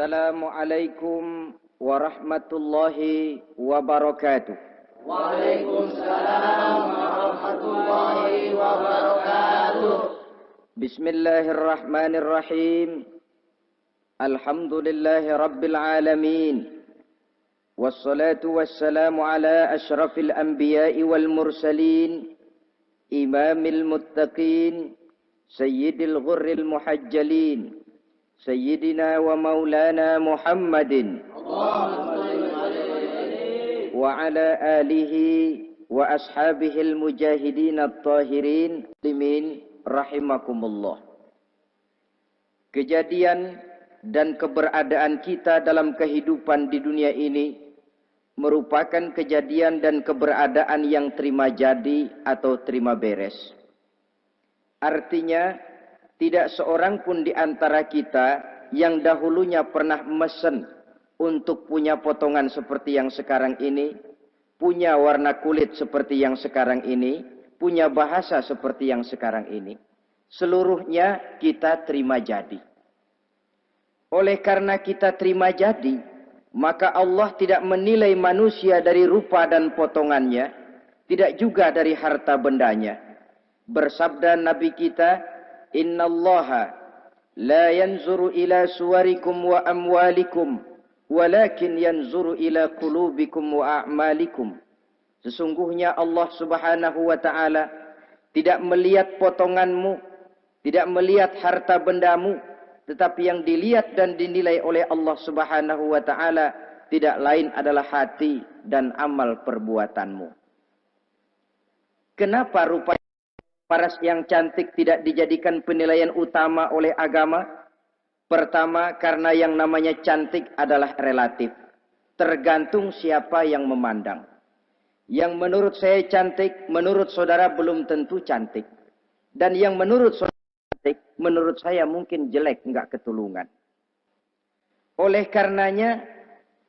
Assalamualaikum warahmatullahi wabarakatuh. Waalaikumsalam warahmatullahi wabarakatuh. Bismillahirrahmanirrahim. Alhamdulillahi rabbil alamin. Wassalatu wassalamu ala ashrafil anbiya'i wal mursalin, imamil muttaqin, sayyidil ghurril muhajjalin, Sayyidina wa maulana Muhammadin wa ala alihi wa ashabihil mujahidin at-tahirin limin rahimakumullah. Kejadian dan keberadaan kita dalam kehidupan di dunia ini merupakan kejadian dan keberadaan yang terima jadi atau terima beres. Artinya, tidak seorang pun di antara kita yang dahulunya pernah mesen untuk punya potongan seperti yang sekarang ini, punya warna kulit seperti yang sekarang ini, punya bahasa seperti yang sekarang ini. Seluruhnya kita terima jadi. Oleh karena kita terima jadi, maka Allah tidak menilai manusia dari rupa dan potongannya, tidak juga dari harta bendanya. Bersabda Nabi kita, Innallaha la yanzuru ila suwarikum wa amwalikum, walakin yanzuru ila qulubikum wa a'malikum. Sesungguhnya Allah Subhanahu wa ta'ala tidak melihat potonganmu, tidak melihat harta bendamu, tetapi yang dilihat dan dinilai oleh Allah Subhanahu wa ta'ala tidak lain adalah hati dan amal perbuatanmu. Kenapa rupanya paras yang cantik tidak dijadikan penilaian utama oleh agama? Pertama, karena yang namanya cantik adalah relatif. Tergantung siapa yang memandang. Yang menurut saya cantik, menurut saudara belum tentu cantik. Dan yang menurut saudara cantik, menurut saya mungkin jelek, enggak ketulungan. Oleh karenanya,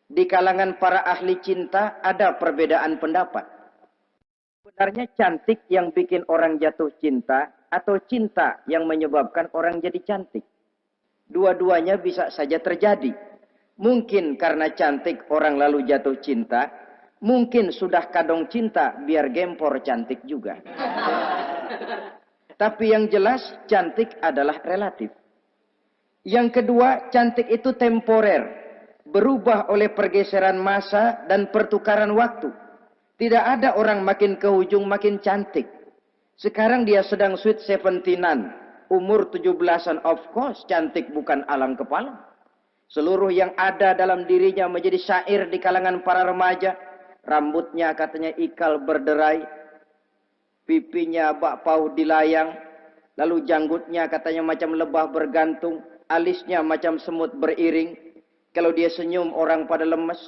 di kalangan para ahli cinta ada perbedaan pendapat. Sebenarnya cantik yang bikin orang jatuh cinta atau cinta yang menyebabkan orang jadi cantik. Dua-duanya bisa saja terjadi. Mungkin karena cantik orang lalu jatuh cinta, mungkin sudah kadong cinta biar gempor cantik juga. Tapi yang jelas cantik adalah relatif. Yang kedua, cantik itu temporer, berubah oleh pergeseran masa dan pertukaran waktu. Tidak ada orang makin ke ujung makin cantik. Sekarang dia sedang sweet 17-an. Umur 17-an, of course cantik bukan alang kepala. Seluruh yang ada dalam dirinya menjadi syair di kalangan para remaja. Rambutnya katanya ikal berderai. Pipinya bakpao dilayang. Lalu janggutnya katanya macam lebah bergantung. Alisnya macam semut beriring. Kalau dia senyum orang pada lemes.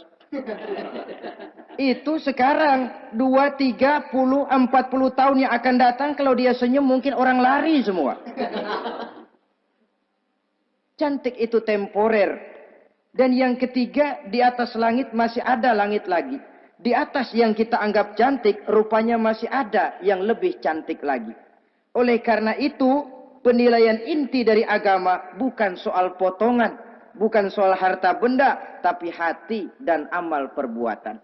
Itu sekarang 2, 30, 40 tahun yang akan datang kalau dia senyum mungkin orang lari semua. Cantik itu temporer. Dan yang ketiga, di atas langit masih ada langit lagi. Di atas yang kita anggap cantik, rupanya masih ada yang lebih cantik lagi. Oleh karena itu, penilaian inti dari agama bukan soal potongan, bukan soal harta benda, tapi hati dan amal perbuatan.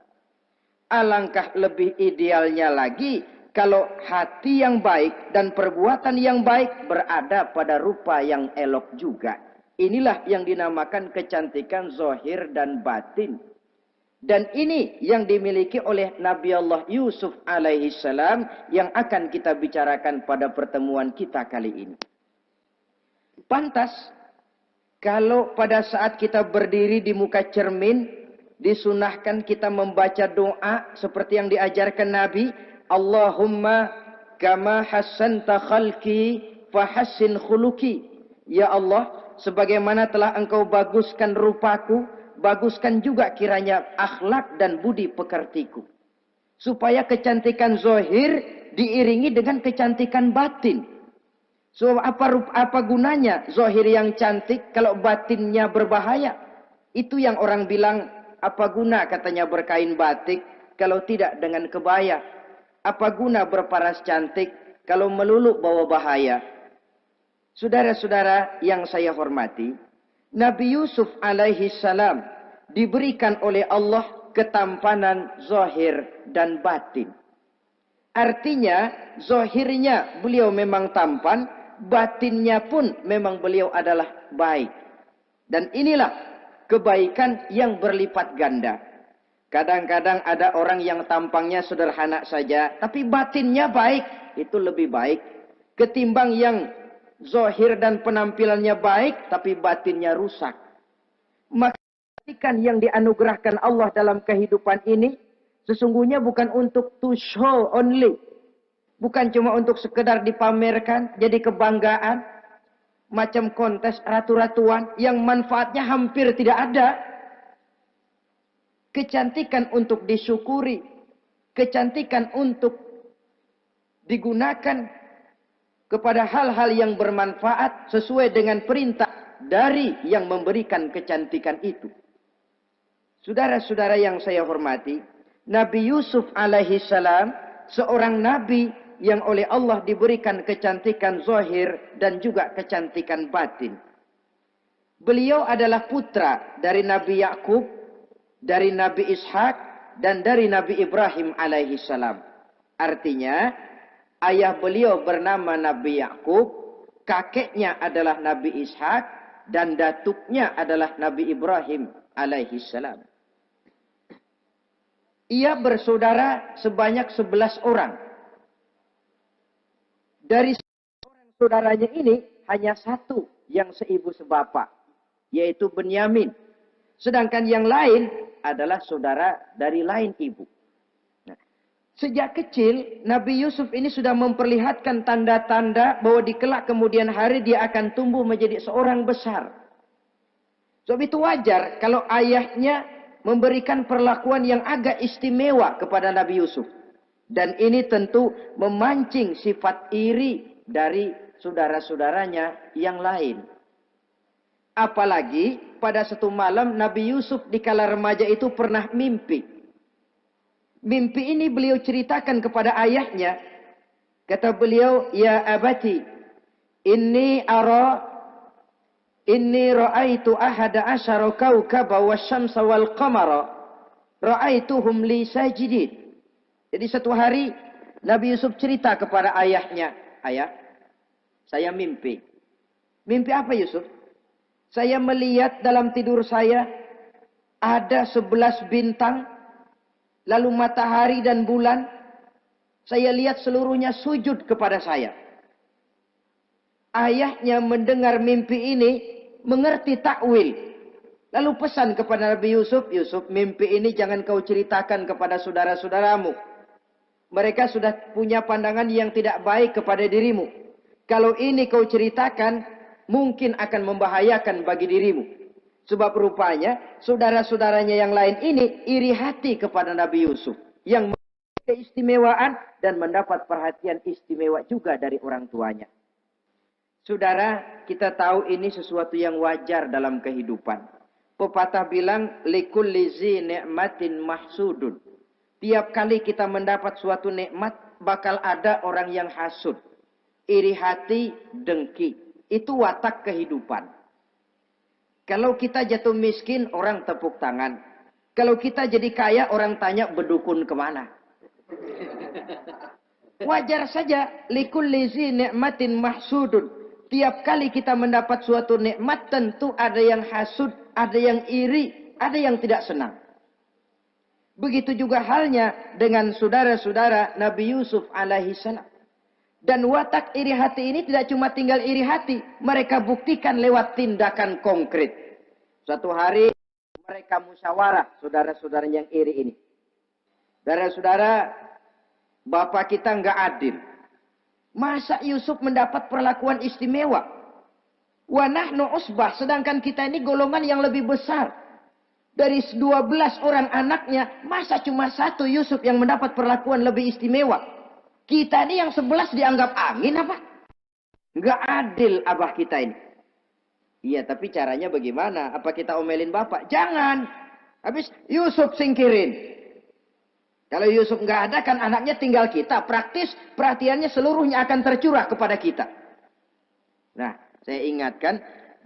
Alangkah lebih idealnya lagi kalau hati yang baik dan perbuatan yang baik berada pada rupa yang elok juga. Inilah yang dinamakan kecantikan zahir dan batin. Dan ini yang dimiliki oleh Nabi Allah Yusuf alaihi salam yang akan kita bicarakan pada pertemuan kita kali ini. Pantas kalau pada saat kita berdiri di muka cermin, disunahkan kita membaca doa seperti yang diajarkan Nabi. Allahumma kama hassanta khalqi fahassin khuluki. Ya Allah, sebagaimana telah engkau baguskan rupaku, baguskan juga kiranya akhlak dan budi pekertiku. Supaya kecantikan zahir diiringi dengan kecantikan batin. So apa gunanya zahir yang cantik kalau batinnya berbahaya? Itu yang orang bilang, apa guna katanya berkain batik kalau tidak dengan kebaya? Apa guna berparas cantik kalau melulu bawa bahaya? Saudara-saudara yang saya hormati, Nabi Yusuf alaihi salam diberikan oleh Allah ketampanan zahir dan batin. Artinya, zahirnya beliau memang tampan, batinnya pun memang beliau adalah baik. Dan inilah kebaikan yang berlipat ganda. Kadang-kadang ada orang yang tampangnya sederhana saja, tapi batinnya baik. Itu lebih baik ketimbang yang zahir dan penampilannya baik, tapi batinnya rusak. Maka kebaikan yang dianugerahkan Allah dalam kehidupan ini, sesungguhnya bukan untuk to show only. Bukan cuma untuk sekedar dipamerkan, jadi kebanggaan. Macam kontes ratu-ratuan yang manfaatnya hampir tidak ada. Kecantikan untuk disyukuri. Kecantikan untuk digunakan kepada hal-hal yang bermanfaat sesuai dengan perintah dari yang memberikan kecantikan itu. Saudara-saudara yang saya hormati, Nabi Yusuf alaihi salam seorang nabi yang oleh Allah diberikan kecantikan zahir dan juga kecantikan batin. Beliau adalah putra dari Nabi Yakub, dari Nabi Ishak, dan dari Nabi Ibrahim alaihi salam. Artinya, ayah beliau bernama Nabi Yakub, kakeknya adalah Nabi Ishak, dan datuknya adalah Nabi Ibrahim alaihi salam. Ia bersaudara sebanyak 11 orang. Dari orang saudaranya ini hanya satu yang seibu sebapak, yaitu Benyamin. Sedangkan yang lain adalah saudara dari lain ibu. Nah, sejak kecil Nabi Yusuf ini sudah memperlihatkan tanda-tanda bahwa di kelak kemudian hari dia akan tumbuh menjadi seorang besar. Sebab itu wajar kalau ayahnya memberikan perlakuan yang agak istimewa kepada Nabi Yusuf. Dan ini tentu memancing sifat iri dari saudara-saudaranya yang lain. Apalagi pada satu malam Nabi Yusuf di kala remaja itu pernah mimpi. Mimpi ini beliau ceritakan kepada ayahnya. Kata beliau, "Ya abati, inni ra'aitu ahada asyara kawkaba wasyamsa wal qamara ra'aituhum li sajidin." Jadi satu hari Nabi Yusuf cerita kepada ayahnya, "Ayah, saya mimpi." "Mimpi apa Yusuf?" "Saya melihat dalam tidur saya ada 11 bintang, lalu matahari dan bulan. Saya lihat seluruhnya sujud kepada saya." Ayahnya mendengar mimpi ini, mengerti takwil. Lalu pesan kepada Nabi Yusuf, "Yusuf, mimpi ini jangan kau ceritakan kepada saudara-saudaramu. Mereka sudah punya pandangan yang tidak baik kepada dirimu. Kalau ini kau ceritakan, mungkin akan membahayakan bagi dirimu." Sebab rupanya saudara-saudaranya yang lain ini iri hati kepada Nabi Yusuf, yang memiliki keistimewaan dan mendapat perhatian istimewa juga dari orang tuanya. Saudara, kita tahu ini sesuatu yang wajar dalam kehidupan. Pepatah bilang, likulli zi ni'matin mahsudun. Tiap kali kita mendapat suatu nikmat, bakal ada orang yang hasud. Iri hati, dengki. Itu watak kehidupan. Kalau kita jatuh miskin, orang tepuk tangan. Kalau kita jadi kaya, orang tanya berdukun kemana. Wajar saja. Likulli zi ni'matin mahsudun. Tiap kali kita mendapat suatu nikmat, tentu ada yang hasud, ada yang iri, ada yang tidak senang. Begitu juga halnya dengan saudara-saudara Nabi Yusuf alaihi salam. Dan watak iri hati ini tidak cuma tinggal iri hati. Mereka buktikan lewat tindakan konkret. Suatu hari mereka musyawarah, saudara-saudara yang iri ini. Saudara-saudara, bapak kita nggak adil. Masa Yusuf mendapat perlakuan istimewa? Wa nahnu usbah, sedangkan kita ini golongan yang lebih besar. Dari 12 orang anaknya, masa cuma satu Yusuf yang mendapat perlakuan lebih istimewa? Kita ini yang 11 dianggap angin apa? Nggak adil abah kita ini. Iya, tapi caranya bagaimana? Apa kita omelin bapak? Jangan. Habis Yusuf singkirin. Kalau Yusuf nggak ada, kan anaknya tinggal kita. Praktis, perhatiannya seluruhnya akan tercurah kepada kita. Nah, saya ingatkan,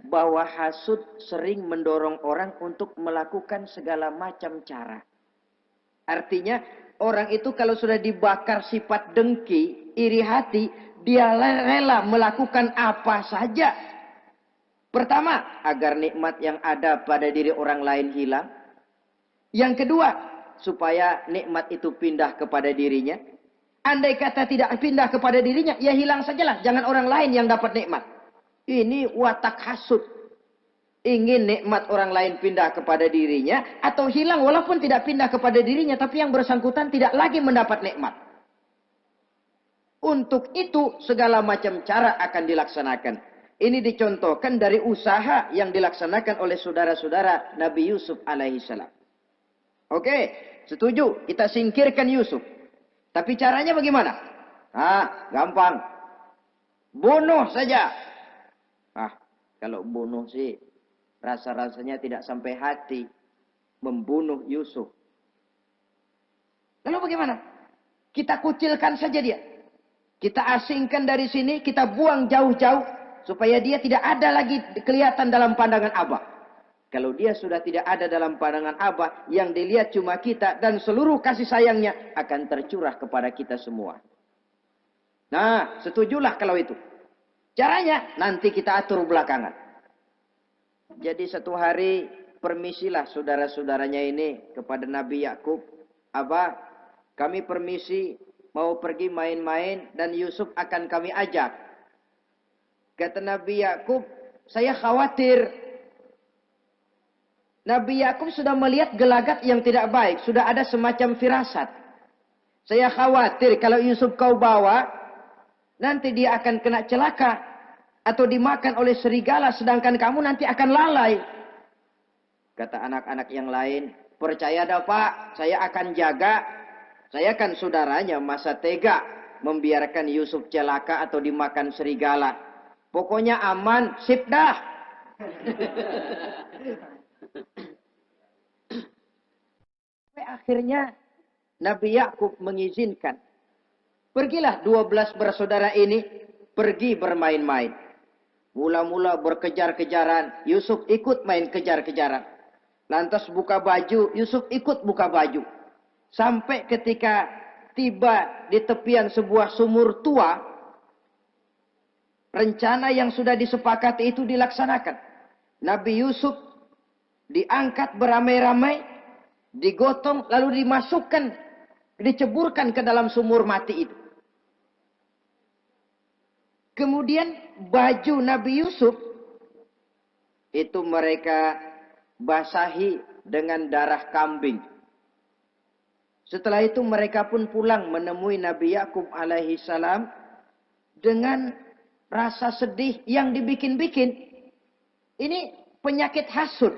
bahwa hasud sering mendorong orang untuk melakukan segala macam cara. Artinya, orang itu kalau sudah dibakar sifat dengki, iri hati, dia rela melakukan apa saja. Pertama, agar nikmat yang ada pada diri orang lain hilang. Yang kedua, supaya nikmat itu pindah kepada dirinya. Andai kata tidak pindah kepada dirinya, ya hilang sajalah. Jangan orang lain yang dapat nikmat. Ini watak hasud. Ingin nikmat orang lain pindah kepada dirinya, atau hilang walaupun tidak pindah kepada dirinya, tapi yang bersangkutan tidak lagi mendapat nikmat. Untuk itu segala macam cara akan dilaksanakan. Ini dicontohkan dari usaha yang dilaksanakan oleh saudara-saudara Nabi Yusuf alaihissalam. Oke, setuju, kita singkirkan Yusuf. Tapi caranya bagaimana? Gampang. Bunuh saja. Kalau bunuh sih, rasa-rasanya tidak sampai hati membunuh Yusuf. Lalu bagaimana? Kita kucilkan saja dia. Kita asingkan dari sini, kita buang jauh-jauh, supaya dia tidak ada lagi kelihatan dalam pandangan Abah. Kalau dia sudah tidak ada dalam pandangan Abah, yang dilihat cuma kita, dan seluruh kasih sayangnya akan tercurah kepada kita semua. Nah, setujulah kalau itu. Caranya nanti kita atur belakangan. Jadi satu hari permisilah saudara-saudaranya ini kepada Nabi Yakub. Abah, kami permisi mau pergi main-main dan Yusuf akan kami ajak. Kata Nabi Yakub, saya khawatir. Nabi Yakub sudah melihat gelagat yang tidak baik. Sudah ada semacam firasat. Saya khawatir kalau Yusuf kau bawa, nanti dia akan kena celaka. Atau dimakan oleh serigala, sedangkan kamu nanti akan lalai. Kata anak-anak yang lain, percaya dah Pak, saya akan jaga. Saya kan saudaranya, masa tega membiarkan Yusuf celaka atau dimakan serigala. Pokoknya aman, sip dah. Akhirnya Nabi Yakub mengizinkan. Pergilah 12 bersaudara ini pergi bermain-main. Mula-mula berkejar-kejaran, Yusuf ikut main kejar-kejaran. Lantas buka baju, Yusuf ikut buka baju. Sampai ketika tiba di tepian sebuah sumur tua, rencana yang sudah disepakati itu dilaksanakan. Nabi Yusuf diangkat beramai-ramai, digotong, lalu dimasukkan, diceburkan ke dalam sumur mati itu. Kemudian baju Nabi Yusuf itu mereka basahi dengan darah kambing. Setelah itu mereka pun pulang menemui Nabi Yakub alaihi salam dengan rasa sedih yang dibikin-bikin. Ini penyakit hasud.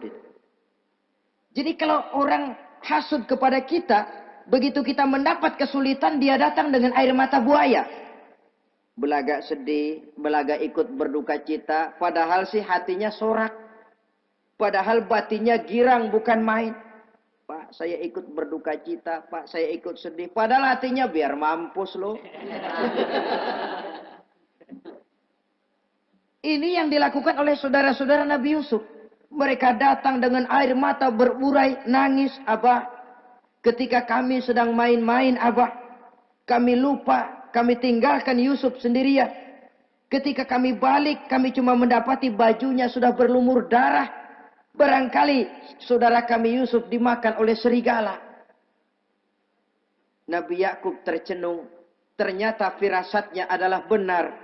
Jadi kalau orang hasud kepada kita, begitu kita mendapat kesulitan, dia datang dengan air mata buaya. Belagak sedih, belagak ikut berduka cita, padahal sih hatinya sorak. Padahal batinnya girang bukan main. Pak, saya ikut berduka cita, Pak, saya ikut sedih. Padahal hatinya biar mampus loh. Ini yang dilakukan oleh saudara-saudara Nabi Yusuf. Mereka datang dengan air mata berurai, nangis, Abah. Ketika kami sedang main-main, Abah, kami lupa. Kami tinggalkan Yusuf sendirian. Ketika kami balik, kami cuma mendapati bajunya sudah berlumur darah. Barangkali saudara kami Yusuf dimakan oleh serigala. Nabi Yakub tercenung. Ternyata firasatnya adalah benar.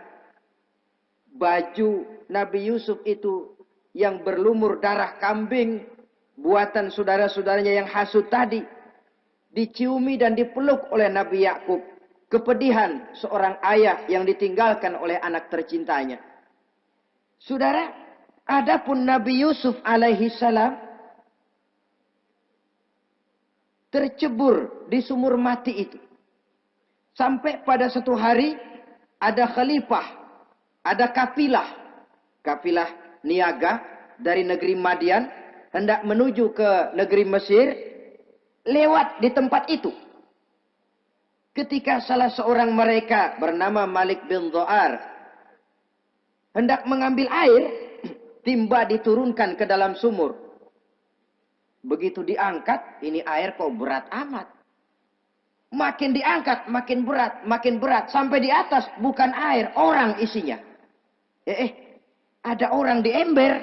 Baju Nabi Yusuf itu yang berlumur darah kambing, buatan saudara-saudaranya yang hasud tadi, diciumi dan dipeluk oleh Nabi Yakub. Kepedihan seorang ayah yang ditinggalkan oleh anak tercintanya. Saudara, adapun Nabi Yusuf alaihi salam tercebur di sumur mati itu. Sampai pada satu hari ada khalifah, ada kafilah niaga dari negeri Madian hendak menuju ke negeri Mesir, lewat di tempat itu. Ketika salah seorang mereka bernama Malik bin Dho'ar hendak mengambil air, timba diturunkan ke dalam sumur. Begitu diangkat, ini air kok berat amat. Makin diangkat, makin berat. Sampai di atas, bukan air, orang isinya. Ada orang di ember.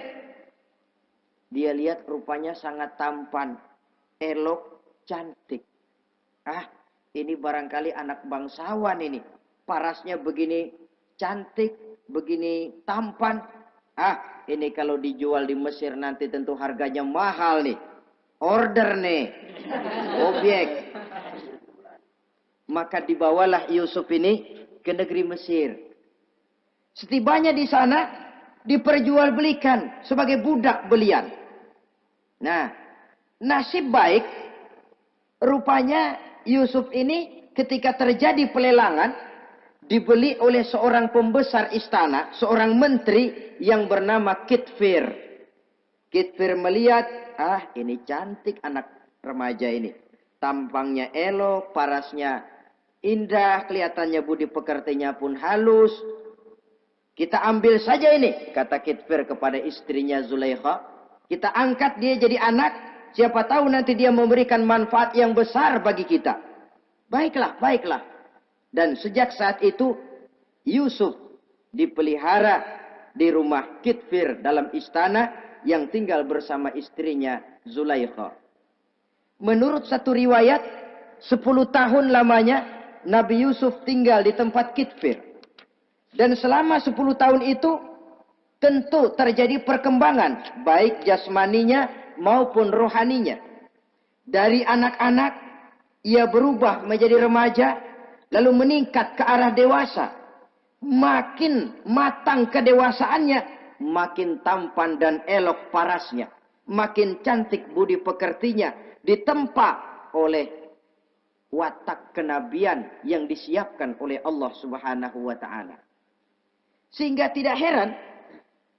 Dia lihat rupanya sangat tampan, elok, cantik. Ini barangkali anak bangsawan ini. Parasnya begini cantik, begini tampan. Ini kalau dijual di Mesir nanti tentu harganya mahal nih. Order nih. Objek. Maka dibawalah Yusuf ini ke negeri Mesir. Setibanya di sana, diperjualbelikan sebagai budak belian. Nah, nasib baik, rupanya Yusuf ini ketika terjadi pelelangan, dibeli oleh seorang pembesar istana, seorang menteri yang bernama Kitfir. Kitfir melihat, ini cantik anak remaja ini. Tampangnya elok, parasnya indah, kelihatannya budi pekertinya pun halus. Kita ambil saja ini, kata Kitfir kepada istrinya Zulaikha. Kita angkat dia jadi anak, siapa tahu nanti dia memberikan manfaat yang besar bagi kita. Baiklah, baiklah. Dan sejak saat itu, Yusuf dipelihara di rumah Kitfir dalam istana yang tinggal bersama istrinya Zulaikha. Menurut satu riwayat, 10 tahun lamanya Nabi Yusuf tinggal di tempat Kitfir. Dan selama 10 tahun itu, tentu terjadi perkembangan, baik jasmaninya maupun rohaninya. Dari anak-anak, ia berubah menjadi remaja, lalu meningkat ke arah dewasa. Makin matang kedewasaannya, makin tampan dan elok parasnya. Makin cantik budi pekertinya, ditempa oleh watak kenabian yang disiapkan oleh Allah Subhanahu wa Ta'ala. Sehingga tidak heran,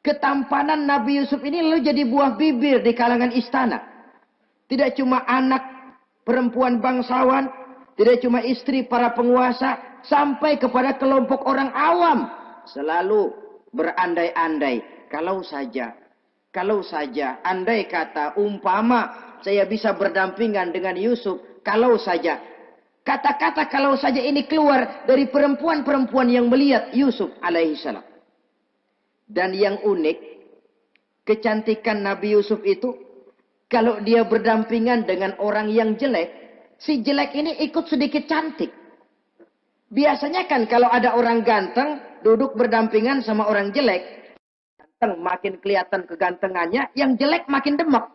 ketampanan Nabi Yusuf ini lalu jadi buah bibir di kalangan istana. Tidak cuma anak perempuan bangsawan, tidak cuma istri para penguasa, sampai kepada kelompok orang awam selalu berandai-andai. Kalau saja, andai kata, umpama saya bisa berdampingan dengan Yusuf, kalau saja. Kata-kata kalau saja ini keluar dari perempuan-perempuan yang melihat Yusuf alaihissalam. Dan yang unik, kecantikan Nabi Yusuf itu, kalau dia berdampingan dengan orang yang jelek, si jelek ini ikut sedikit cantik. Biasanya kan kalau ada orang ganteng, duduk berdampingan sama orang jelek, ganteng makin kelihatan kegantengannya, yang jelek makin demek.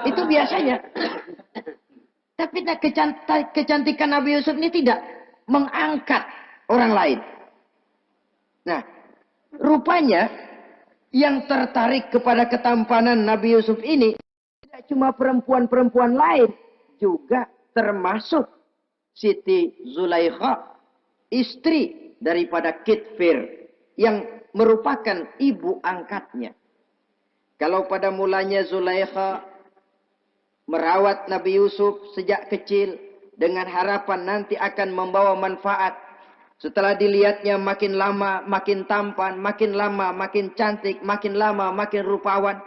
Itu biasanya. Tapi kecantikan Nabi Yusuf ini tidak mengangkat orang lain. Nah, rupanya yang tertarik kepada ketampanan Nabi Yusuf ini tidak cuma perempuan-perempuan lain, juga termasuk Siti Zulaikha, istri daripada Kitfir, yang merupakan ibu angkatnya. Kalau pada mulanya Zulaikha merawat Nabi Yusuf sejak kecil dengan harapan nanti akan membawa manfaat. Setelah dilihatnya makin lama makin tampan, makin lama makin cantik, makin lama makin rupawan.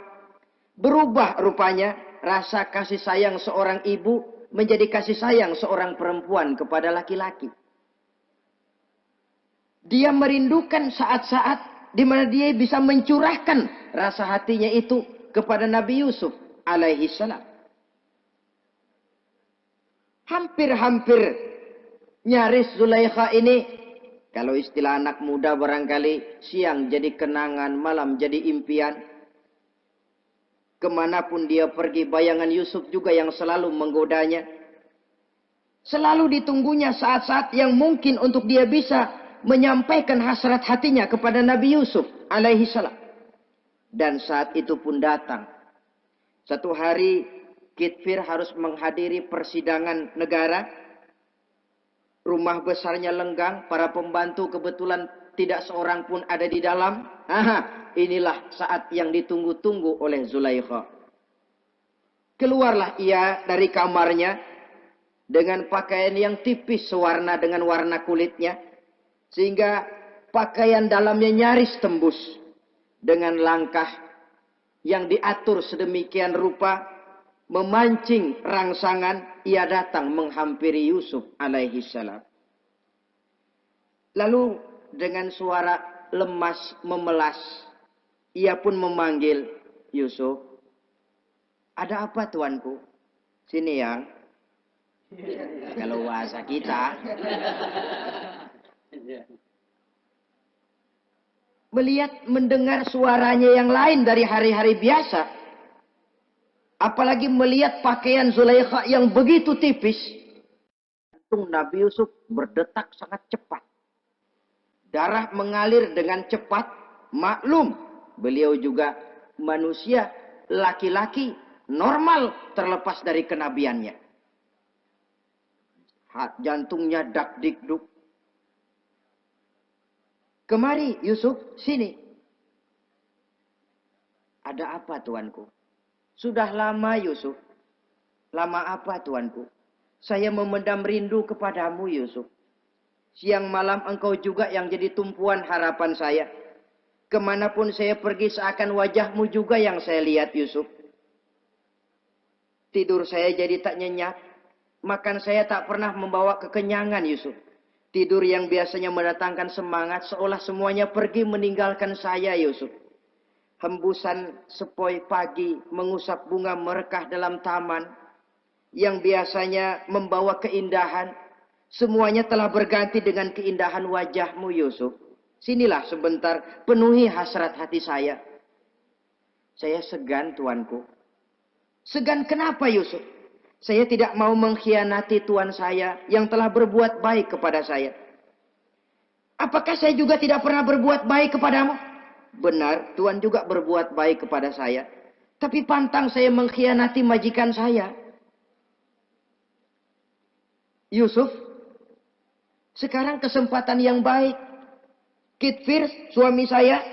Berubah rupanya rasa kasih sayang seorang ibu menjadi kasih sayang seorang perempuan kepada laki-laki. Dia merindukan saat-saat di mana dia bisa mencurahkan rasa hatinya itu kepada Nabi Yusuf alaihi salam. Hampir-hampir nyaris Zulaikha ini, kalau istilah anak muda barangkali, siang jadi kenangan, malam jadi impian. Kemanapun dia pergi, bayangan Yusuf juga yang selalu menggodanya. Selalu ditunggunya saat-saat yang mungkin untuk dia bisa menyampaikan hasrat hatinya kepada Nabi Yusuf alaihi salam. Dan saat itu pun datang. Satu hari Kitfir harus menghadiri persidangan negara. Rumah besarnya lenggang, para pembantu kebetulan tidak seorang pun ada di dalam. Inilah saat yang ditunggu-tunggu oleh Zulaikha. Keluarlah ia dari kamarnya dengan pakaian yang tipis sewarna dengan warna kulitnya, sehingga pakaian dalamnya nyaris tembus. dengan langkah yang diatur sedemikian rupa, memancing rangsangan, ia datang menghampiri Yusuf alaihi salam. Lalu dengan suara lemas memelas, ia pun memanggil Yusuf. Ada apa tuanku? Sini yang. Kalau bahasa kita. Melihat, mendengar suaranya yang lain dari hari-hari biasa. Apalagi melihat pakaian Zulaikha yang begitu tipis. Jantung Nabi Yusuf berdetak sangat cepat. Darah mengalir dengan cepat. Maklum, beliau juga manusia, laki-laki, normal terlepas dari kenabiannya. Jantungnya dak-dik-duk. Kemari Yusuf, sini. Ada apa tuanku? Sudah lama Yusuf. Lama apa tuanku? Saya memendam rindu kepadamu Yusuf. Siang malam engkau juga yang jadi tumpuan harapan saya. Kemanapun saya pergi seakan wajahmu juga yang saya lihat Yusuf. Tidur saya jadi tak nyenyak. Makan saya tak pernah membawa kekenyangan Yusuf. Tidur yang biasanya mendatangkan semangat seolah semuanya pergi meninggalkan saya Yusuf. Hembusan sepoi pagi mengusap bunga merekah dalam taman yang biasanya membawa keindahan. Semuanya telah berganti dengan keindahan wajahmu Yusuf. Sinilah sebentar, penuhi hasrat hati saya. Saya segan tuanku. Segan kenapa Yusuf? Saya tidak mau mengkhianati Tuan saya yang telah berbuat baik kepada saya. Apakah saya juga tidak pernah berbuat baik kepadamu? Benar, Tuan juga berbuat baik kepada saya. Tapi pantang saya mengkhianati majikan saya. Yusuf, sekarang kesempatan yang baik. Kit Firz, suami saya,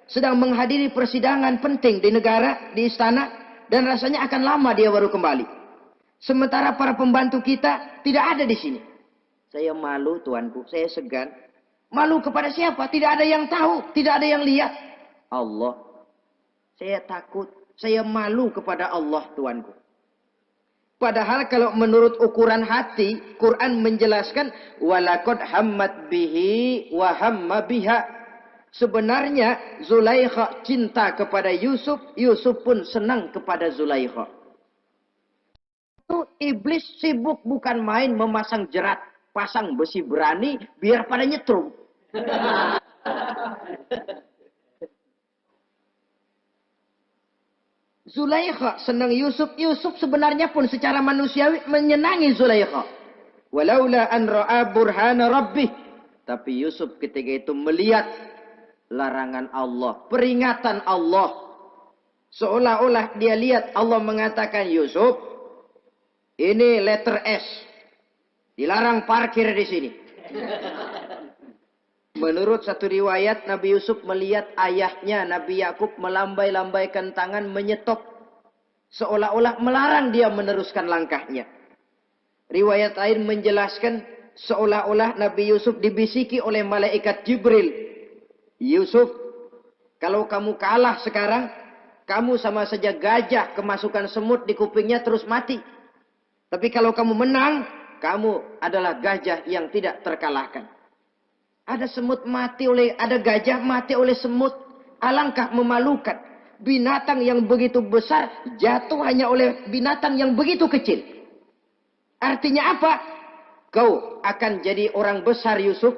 sedang menghadiri persidangan penting di negara, di istana. Dan rasanya akan lama dia baru kembali. Sementara para pembantu kita tidak ada di sini. Saya malu tuanku, saya segan. Malu kepada siapa? Tidak ada yang tahu, tidak ada yang lihat. Allah. Saya takut, saya malu kepada Allah tuanku. Padahal kalau menurut ukuran hati, Quran menjelaskan walaqad hammat bihi wa hamma biha. Sebenarnya Zulaikha cinta kepada Yusuf, Yusuf pun senang kepada Zulaikha. Iblis sibuk bukan main memasang jerat, pasang besi berani biar pada nyetrum. Zulaikha senang Yusuf, Yusuf sebenarnya pun secara manusiawi menyenangi Zulaikha. Walaula an ra'a burhana rabbih. Tapi Yusuf ketika itu melihat larangan Allah, peringatan Allah. Seolah-olah dia lihat Allah mengatakan, Yusuf, ini letter S. Dilarang parkir di sini. Menurut satu riwayat, Nabi Yusuf melihat ayahnya, Nabi Yakub, melambai-lambaikan tangan menyetop. Seolah-olah melarang dia meneruskan langkahnya. Riwayat lain menjelaskan, seolah-olah Nabi Yusuf dibisiki oleh malaikat Jibril. Yusuf, kalau kamu kalah sekarang, kamu sama saja gajah kemasukan semut di kupingnya terus mati. Tapi kalau kamu menang, kamu adalah gajah yang tidak terkalahkan. Ada semut mati oleh, ada gajah mati oleh semut. Alangkah memalukan. Binatang yang begitu besar jatuh hanya oleh binatang yang begitu kecil. Artinya apa? Kau akan jadi orang besar Yusuf.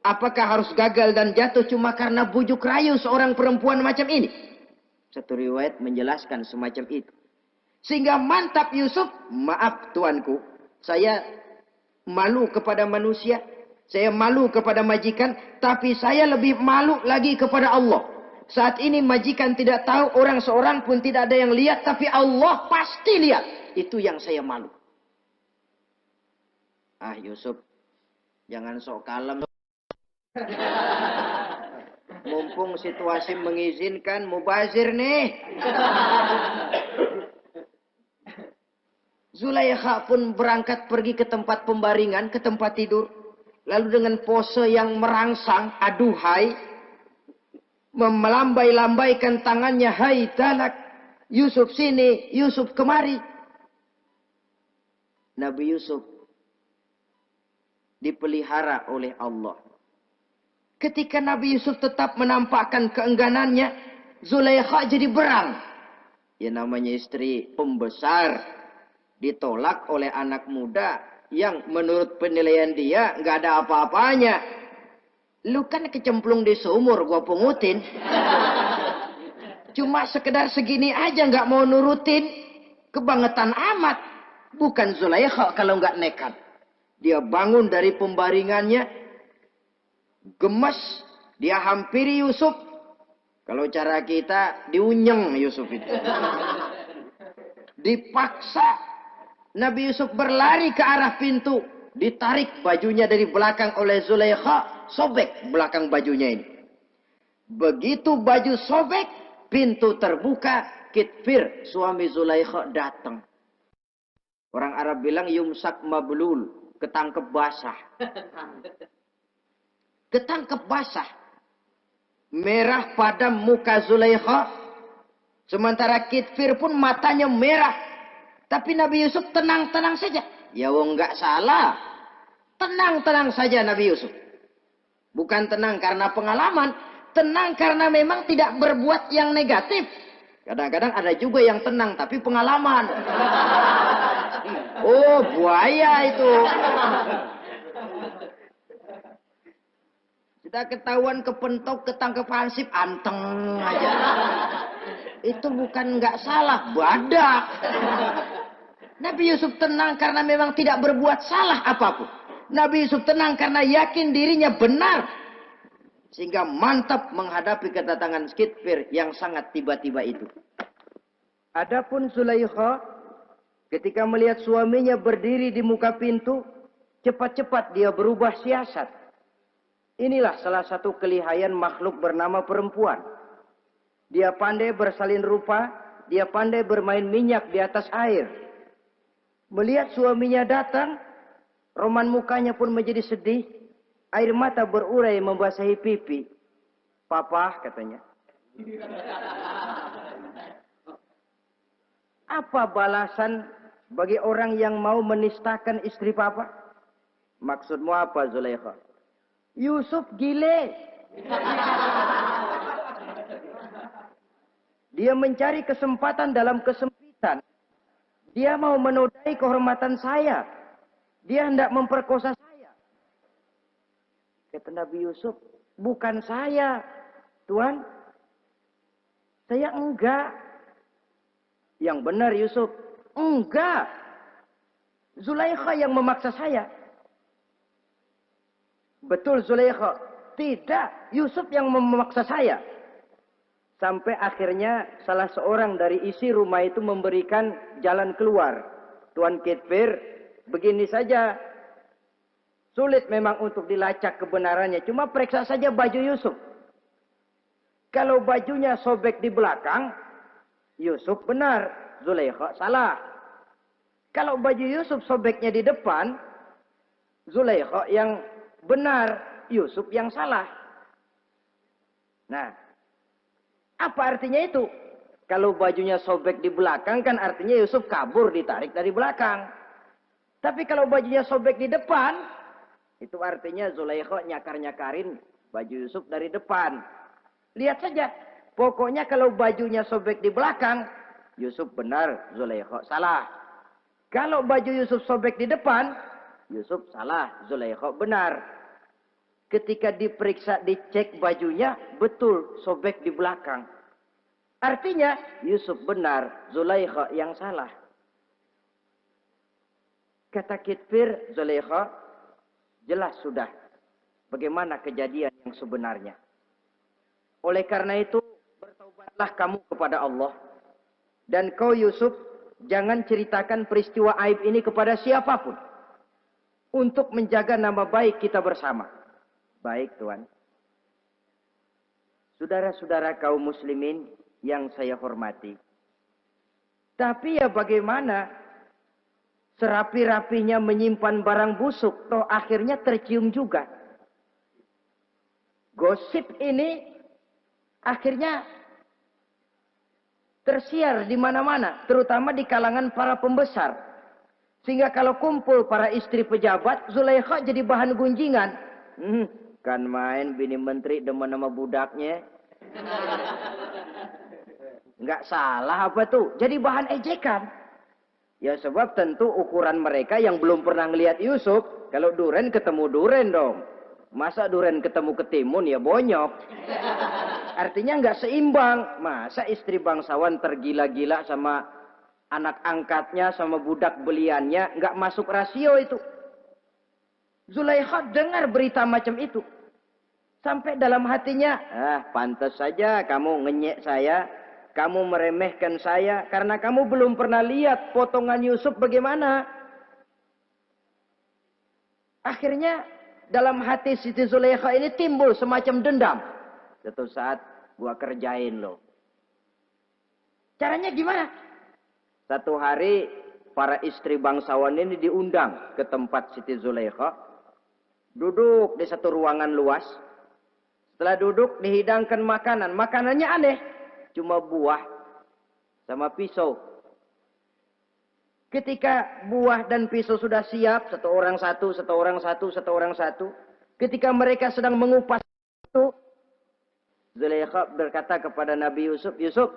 Apakah harus gagal dan jatuh cuma karena bujuk rayu seorang perempuan macam ini? Satu riwayat menjelaskan semacam itu. Sehingga mantap Yusuf, maaf tuanku, saya malu kepada manusia, saya malu kepada majikan, tapi saya lebih malu lagi kepada Allah. Saat ini majikan tidak tahu, orang seorang pun tidak ada yang lihat, tapi Allah pasti lihat. Itu yang saya malu. Ah Yusuf, jangan sok kalem. Mumpung situasi mengizinkan, mubazir nih. Zulaikha pun berangkat pergi ke tempat pembaringan, ke tempat tidur. Lalu dengan pose yang merangsang, aduhai, melambai-lambaikan tangannya, hai talak, Yusuf sini, Yusuf kemari. Nabi Yusuf dipelihara oleh Allah. Ketika Nabi Yusuf tetap menampakkan keengganannya, Zulaikha jadi berang. Ya namanya istri pembesar ditolak oleh anak muda yang menurut penilaian dia nggak ada apa-apanya. Lu kan kecemplung di sumur, gua pungutin. Cuma sekedar segini aja nggak mau nurutin, kebangetan amat. Bukan Zulaikha kalau nggak nekat. Dia bangun dari pembaringannya, gemes, dia hampiri Yusuf. Kalau cara kita diunyeng Yusuf itu. Dipaksa Nabi Yusuf berlari ke arah pintu, ditarik bajunya dari belakang oleh Zulaikha, sobek belakang bajunya ini. Begitu baju sobek, pintu terbuka, Kitfir suami Zulaikha datang. Orang Arab bilang yumsak mablul, ketangkep basah. Ketangkep basah. Merah pada muka Zulaikha. Sementara Kitfir pun matanya merah. Tapi Nabi Yusuf tenang-tenang saja. Ya wong nggak salah. Tenang-tenang saja Nabi Yusuf. Bukan tenang karena pengalaman. Tenang karena memang tidak berbuat yang negatif. Kadang-kadang ada juga yang tenang tapi pengalaman. Oh buaya itu. Kita ketahuan kepentok, ketangkep hansip, anteng aja. Itu bukan nggak salah, badak. Nabi Yusuf tenang karena memang tidak berbuat salah apapun. Nabi Yusuf tenang karena yakin dirinya benar. Sehingga mantap menghadapi kedatangan Kitfir yang sangat tiba-tiba itu. Adapun Zulaikha ketika melihat suaminya berdiri di muka pintu, cepat-cepat dia berubah siasat. Inilah salah satu kelihayan makhluk bernama perempuan. Dia pandai bersalin rupa, dia pandai bermain minyak di atas air. Melihat suaminya datang, roman mukanya pun menjadi sedih. Air mata berurai membasahi pipi. Papa, katanya. Apa balasan bagi orang yang mau menistakan istri papa? Maksudmu apa, Zulaikha? Yusuf gile. Dia mencari kesempatan dalam kesempitan. Dia mau menodai kehormatan saya. Dia hendak memperkosa saya. Kata Nabi Yusuf, bukan saya, Tuan. Saya enggak. Yang benar Yusuf, enggak. Zulaikha yang memaksa saya. Betul Zulaikha, tidak. Yusuf yang memaksa saya. Sampai akhirnya salah seorang dari isi rumah itu memberikan jalan keluar. Tuan Kitfir, begini saja. Sulit memang untuk dilacak kebenarannya. Cuma periksa saja baju Yusuf. Kalau bajunya sobek di belakang, Yusuf benar, Zulaikha salah. Kalau baju Yusuf sobeknya di depan, Zulaikha yang benar, Yusuf yang salah. Nah, apa artinya itu? Kalau bajunya sobek di belakang kan artinya Yusuf kabur ditarik dari belakang. Tapi kalau bajunya sobek di depan, itu artinya Zulaikha nyakar-nyakarin baju Yusuf dari depan. Lihat saja, pokoknya kalau bajunya sobek di belakang, Yusuf benar, Zulaikha salah. Kalau baju Yusuf sobek di depan, Yusuf salah, Zulaikha benar. Ketika diperiksa, dicek bajunya, betul sobek di belakang. Artinya Yusuf benar, Zulaikha yang salah. Kata Kitfir, Zulaikha, jelas sudah bagaimana kejadian yang sebenarnya. Oleh karena itu, bertaubatlah kamu kepada Allah. Dan kau Yusuf, jangan ceritakan peristiwa aib ini kepada siapapun. Untuk menjaga nama baik kita bersama. Baik Tuan. Saudara-saudara kaum muslimin yang saya hormati. Tapi ya bagaimana? Serapi-rapinya menyimpan barang busuk, toh akhirnya tercium juga. Gosip ini akhirnya tersiar di mana-mana, terutama di kalangan para pembesar. Sehingga kalau kumpul para istri pejabat, Zulaikha jadi bahan gunjingan. Kan main bini menteri demen sama budaknya. Nggak salah apa tuh? Jadi bahan ejekan. Ya sebab tentu ukuran mereka yang belum pernah ngelihat Yusuf, kalau duren ketemu duren dong. Masa duren ketemu ketimun ya bonyok. Artinya nggak seimbang. Masa istri bangsawan tergila-gila sama anak angkatnya, sama budak beliannya, nggak masuk rasio itu. Zulaikha dengar berita macam itu. Sampai dalam hatinya, pantas saja kamu ngenyek saya, kamu meremehkan saya, karena kamu belum pernah lihat potongan Yusuf bagaimana. Akhirnya dalam hati Siti Zulaikha ini timbul semacam dendam. Suatu saat gua kerjain lo. Caranya gimana? Satu hari para istri bangsawan ini diundang ke tempat Siti Zulaikha. Duduk di satu ruangan luas. Setelah duduk dihidangkan makanan. Makanannya aneh. Cuma buah sama pisau. Ketika buah dan pisau sudah siap. Satu orang satu, satu orang satu, satu orang satu. Ketika mereka sedang mengupas itu. Zulaikha berkata kepada Nabi Yusuf. Yusuf,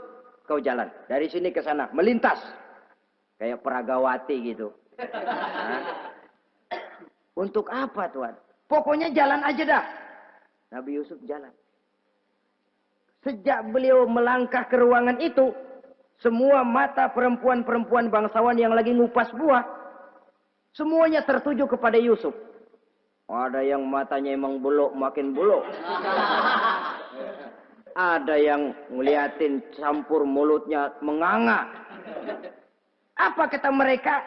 kau jalan. Dari sini ke sana. Melintas. Kayak peragawati gitu. Untuk apa Tuhan? Pokoknya jalan aja dah. Nabi Yusuf jalan. Sejak beliau melangkah ke ruangan itu, semua mata perempuan-perempuan bangsawan yang lagi ngupas buah, semuanya tertuju kepada Yusuf. Ada yang matanya emang buluk, makin buluk. Ada yang ngeliatin campur mulutnya menganga. Apa kata mereka?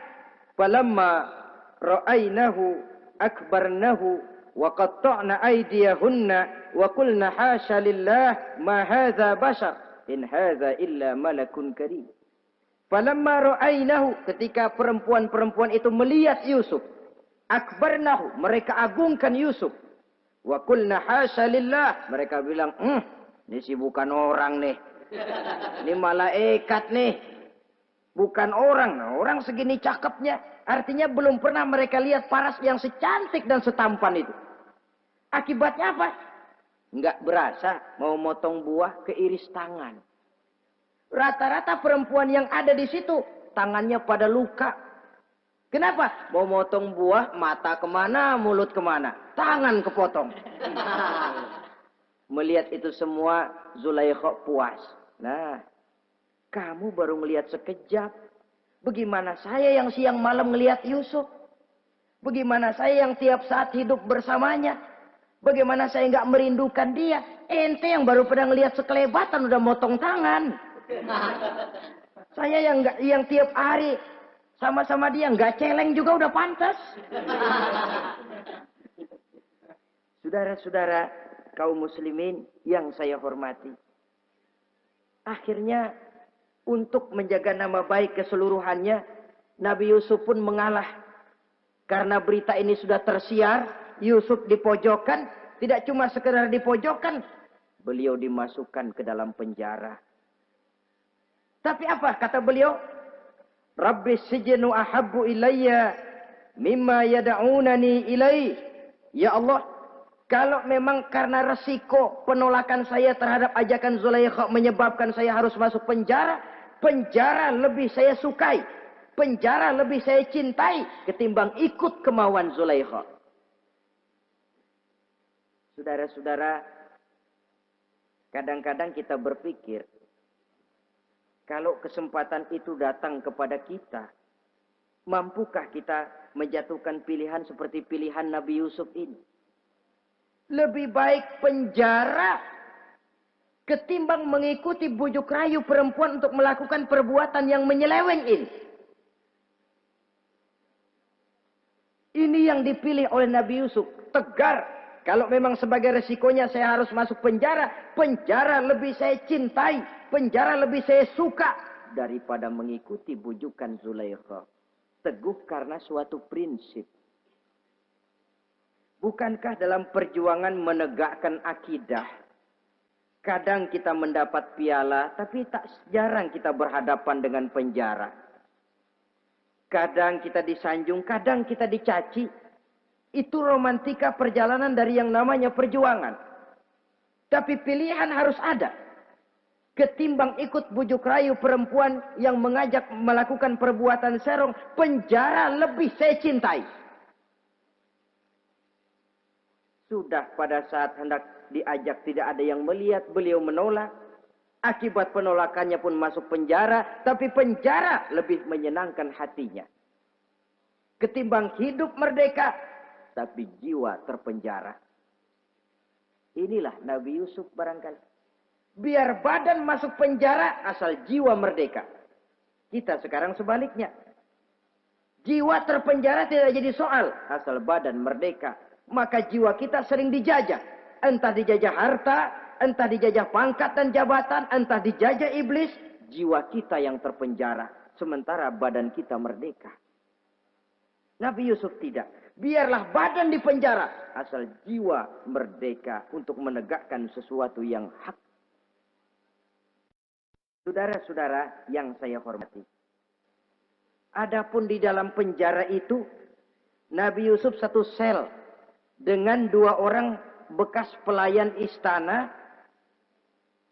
Falamma ra'ainahu akbarnahu wa qatta'na aydiyahunna wa qulna hasya lillah ma hadza bashar in hadza illa malakun karim. Falamma ra'ainahu, ketika perempuan-perempuan itu melihat Yusuf, akbarnahu, mereka agungkan Yusuf. Wa qulna hasya lillah, mereka bilang, ini sih bukan orang nih. Ini malaikat nih. Bukan orang. Nah, orang segini cakepnya. Artinya belum pernah mereka lihat paras yang secantik dan setampan itu. Akibatnya apa? Nggak berasa mau motong buah keiris tangan. Rata-rata perempuan yang ada di situ tangannya pada luka. Kenapa? Mau motong buah, mata kemana, mulut kemana, tangan kepotong. Melihat itu semua, Zulaikha puas. Nah, kamu baru melihat sekejap. Bagaimana saya yang siang malam melihat Yusuf? Bagaimana saya yang tiap saat hidup bersamanya? Bagaimana saya nggak merindukan dia? Ente yang baru pernah melihat sekelebatan udah motong tangan. Saya yang tiap hari sama-sama dia nggak celeng juga udah pantas. Saudara-saudara kaum muslimin yang saya hormati. Akhirnya untuk menjaga nama baik keseluruhannya, Nabi Yusuf pun mengalah. Karena berita ini sudah tersiar, Yusuf dipojokkan, tidak cuma sekedar dipojokkan, beliau dimasukkan ke dalam penjara. Tapi apa kata beliau? Rabbis sijnu ahabbu ilayya mimma yad'unani ilaih. Ya Allah, kalau memang karena resiko penolakan saya terhadap ajakan Zulaikha menyebabkan saya harus masuk penjara, penjara lebih saya sukai, penjara lebih saya cintai ketimbang ikut kemauan Zulaikha. Saudara-saudara, kadang-kadang kita berpikir, kalau kesempatan itu datang kepada kita, mampukah kita menjatuhkan pilihan seperti pilihan Nabi Yusuf ini? Lebih baik penjara ketimbang mengikuti bujuk rayu perempuan untuk melakukan perbuatan yang menyeleweng ini. Ini yang dipilih oleh Nabi Yusuf. Tegar. Kalau memang sebagai resikonya saya harus masuk penjara, penjara lebih saya cintai, penjara lebih saya suka daripada mengikuti bujukan Zulaikha. Teguh karena suatu prinsip. Bukankah dalam perjuangan menegakkan akidah, Kadang kita mendapat piala, tapi tak jarang kita berhadapan dengan penjara. Kadang kita disanjung, kadang kita dicaci. Itu romantika perjalanan dari yang namanya perjuangan. Tapi pilihan harus ada. Ketimbang ikut bujuk rayu perempuan yang mengajak melakukan perbuatan serong, penjara lebih saya cintai. Sudah pada saat hendak diajak tidak ada yang melihat, beliau menolak. Akibat penolakannya pun masuk penjara, tapi penjara lebih menyenangkan hatinya. Ketimbang hidup merdeka, tapi jiwa terpenjara. Inilah Nabi Yusuf barangkali. Biar badan masuk penjara, asal jiwa merdeka. Kita sekarang sebaliknya. Jiwa terpenjara tidak jadi soal, asal badan merdeka. Maka jiwa kita sering dijajah. Entah dijajah harta, entah dijajah pangkat dan jabatan, entah dijajah iblis. Jiwa kita yang terpenjara, sementara badan kita merdeka. Nabi Yusuf tidak. Biarlah badan di penjara, asal jiwa merdeka untuk menegakkan sesuatu yang hak. Saudara-saudara yang saya hormati. Adapun di dalam penjara itu, Nabi Yusuf satu sel dengan 2 orang bekas pelayan istana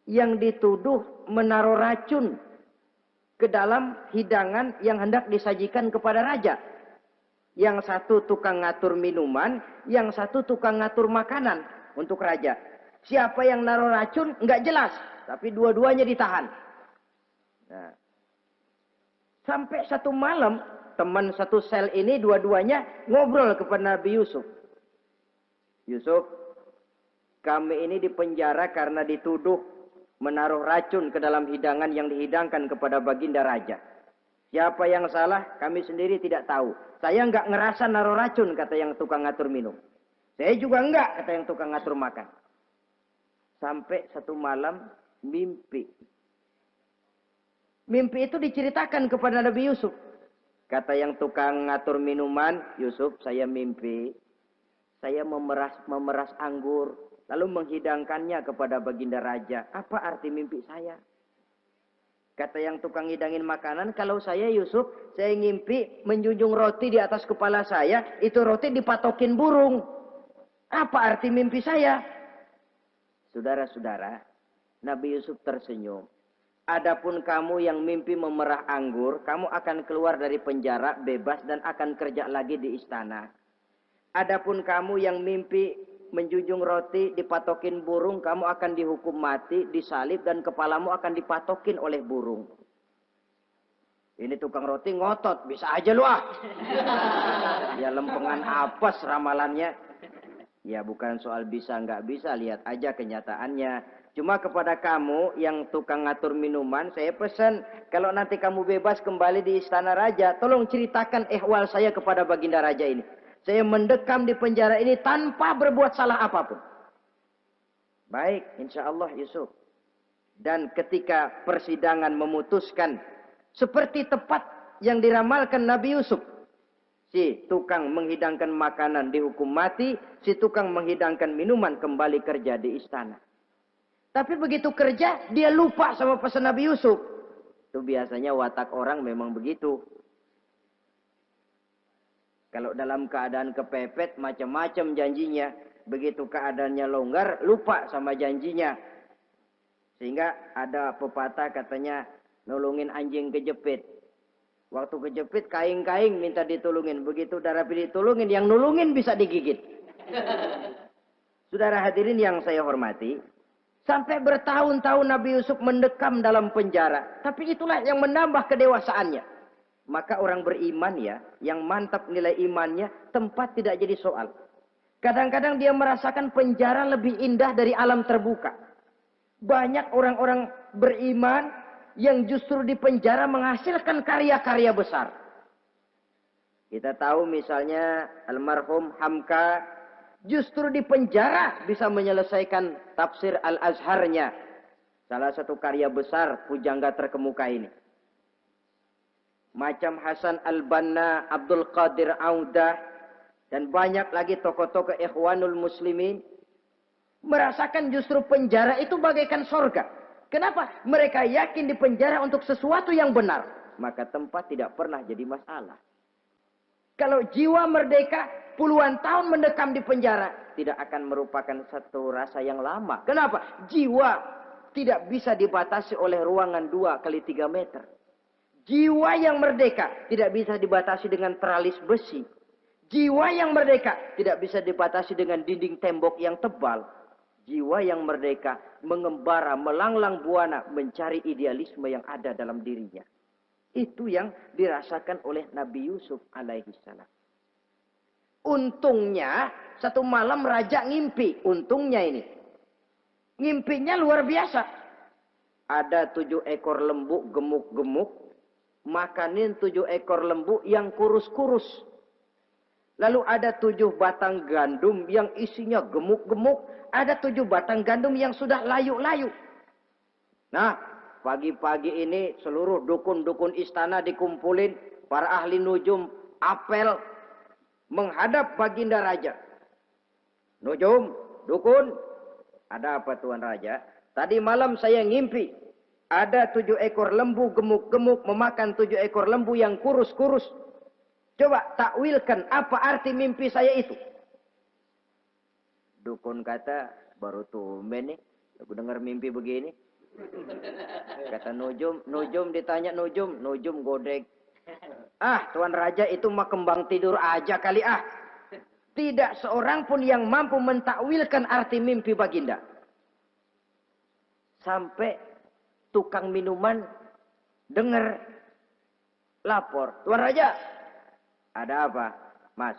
yang dituduh menaruh racun ke dalam hidangan yang hendak disajikan kepada raja. Yang satu tukang ngatur minuman, yang satu tukang ngatur makanan untuk raja. Siapa yang naruh racun nggak jelas, tapi dua-duanya ditahan. Nah, sampai satu malam teman satu sel ini dua-duanya ngobrol kepada Nabi Yusuf. Yusuf, kami ini dipenjara karena dituduh menaruh racun ke dalam hidangan yang dihidangkan kepada baginda raja. Siapa yang salah, kami sendiri tidak tahu. Saya enggak ngerasa naruh racun, kata yang tukang ngatur minum. Saya juga enggak, kata yang tukang ngatur makan. Sampai satu malam, mimpi. Mimpi itu diceritakan kepada Nabi Yusuf. Kata yang tukang ngatur minuman, Yusuf, saya mimpi. Saya memeras anggur, lalu menghidangkannya kepada baginda raja. Apa arti mimpi saya? Kata yang tukang hidangin makanan, kalau saya Yusuf, saya ngimpi menjunjung roti di atas kepala saya, itu roti dipatokin burung. Apa arti mimpi saya? Saudara-saudara, Nabi Yusuf tersenyum. Adapun kamu yang mimpi memerah anggur, kamu akan keluar dari penjara bebas dan akan kerja lagi di istana. Adapun kamu yang mimpi menjunjung roti dipatokin burung, kamu akan dihukum mati, disalib, dan kepalamu akan dipatokin oleh burung. Ini tukang roti ngotot, bisa aja lu ah. Ya lempengan apes ramalannya. Ya bukan soal bisa nggak bisa, lihat aja kenyataannya. Cuma kepada kamu yang tukang ngatur minuman, saya pesan, kalau nanti kamu bebas kembali di istana raja, tolong ceritakan ehwal saya kepada baginda raja ini. Saya mendekam di penjara ini tanpa berbuat salah apapun. Baik, insya Allah Yusuf. Dan ketika persidangan memutuskan seperti tepat yang diramalkan Nabi Yusuf. Si tukang menghidangkan makanan dihukum mati, si tukang menghidangkan minuman kembali kerja di istana. Tapi begitu kerja, dia lupa sama pesan Nabi Yusuf. Itu biasanya watak orang memang begitu. Kalau dalam keadaan kepepet, macam-macam janjinya. Begitu keadaannya longgar, lupa sama janjinya. Sehingga ada pepatah katanya, nolongin anjing kejepit. Waktu kejepit, kaing-kaing minta ditulungin. Begitu udah rapi ditulungin, yang nulungin bisa digigit. Saudara hadirin yang saya hormati, sampai bertahun-tahun Nabi Yusuf mendekam dalam penjara. Tapi itulah yang menambah kedewasaannya. Maka orang beriman ya, yang mantap nilai imannya, tempat tidak jadi soal. Kadang-kadang dia merasakan penjara lebih indah dari alam terbuka. Banyak orang-orang beriman yang justru di penjara menghasilkan karya-karya besar. Kita tahu misalnya almarhum Hamka, justru di penjara bisa menyelesaikan tafsir Al-Azharnya. Salah satu karya besar pujangga terkemuka ini. Macam Hasan Al-Banna, Abdul Qadir Audah, dan banyak lagi tokoh-tokoh Ikhwanul Muslimin Merasakan justru penjara itu bagaikan sorga. Kenapa? Mereka yakin di penjara untuk sesuatu yang benar. Maka tempat tidak pernah jadi masalah. Kalau jiwa merdeka puluhan tahun mendekam di penjara, tidak akan merupakan satu rasa yang lama. Kenapa? Jiwa tidak bisa dibatasi oleh ruangan 2 kali 3 meter. Jiwa yang merdeka tidak bisa dibatasi dengan teralis besi. Jiwa yang merdeka tidak bisa dibatasi dengan dinding tembok yang tebal. Jiwa yang merdeka mengembara, melanglang buana, mencari idealisme yang ada dalam dirinya. Itu yang dirasakan oleh Nabi Yusuf alaihi salam. Untungnya satu malam raja ngimpi. Untungnya ini. Ngimpinya luar biasa. Ada 7 ekor lembu gemuk-gemuk. Makanin 7 ekor lembu yang kurus-kurus. Lalu ada 7 batang gandum yang isinya gemuk-gemuk. Ada 7 batang gandum yang sudah layu-layu. Nah, pagi-pagi ini seluruh dukun-dukun istana dikumpulin. Para ahli nujum apel menghadap baginda raja. Nujum, dukun, ada apa Tuan Raja? Tadi malam saya ngimpi. Ada 7 ekor lembu gemuk-gemuk memakan 7 ekor lembu yang kurus-kurus. Coba takwilkan apa arti mimpi saya itu. Dukun kata, baru tumben nih. Aku dengar mimpi begini. Kata Nujum ditanya Nujum godek. Ah, Tuan Raja itu mah kembang tidur aja kali ah. Tidak seorang pun yang mampu mentakwilkan arti mimpi baginda. Sampai tukang minuman dengar lapor. Tuan Raja, ada apa, Mas?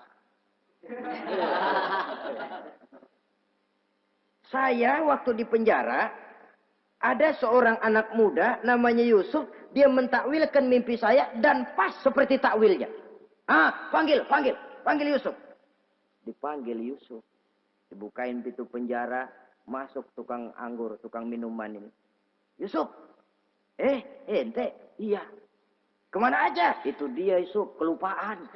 Saya waktu di penjara, ada seorang anak muda namanya Yusuf. Dia mentakwilkan mimpi saya dan pas seperti takwilnya. Ah, panggil Yusuf. Dipanggil Yusuf. Dibukain pintu penjara, masuk tukang anggur, tukang minuman ini. Yusuf, ente, iya. Kemana aja? Itu dia Yusuf, kelupaan.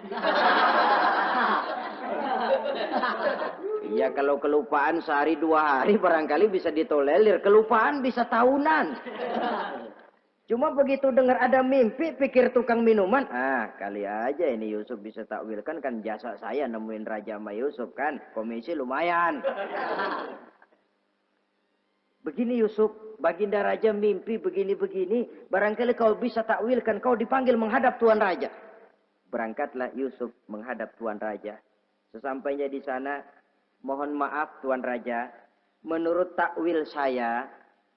Iya, kalau kelupaan sehari 2 hari barangkali bisa ditolerir. Kelupaan bisa tahunan. Cuma begitu dengar ada mimpi, pikir tukang minuman. Ah, kali aja ini Yusuf bisa takwilkan, kan jasa saya nemuin Raja sama Yusuf kan. Komisi lumayan. Begini Yusuf, baginda Raja mimpi begini-begini. Barangkali kau bisa takwilkan, kau dipanggil menghadap Tuan Raja. Berangkatlah Yusuf menghadap Tuan Raja. Sesampainya di sana, mohon maaf Tuan Raja. Menurut takwil saya,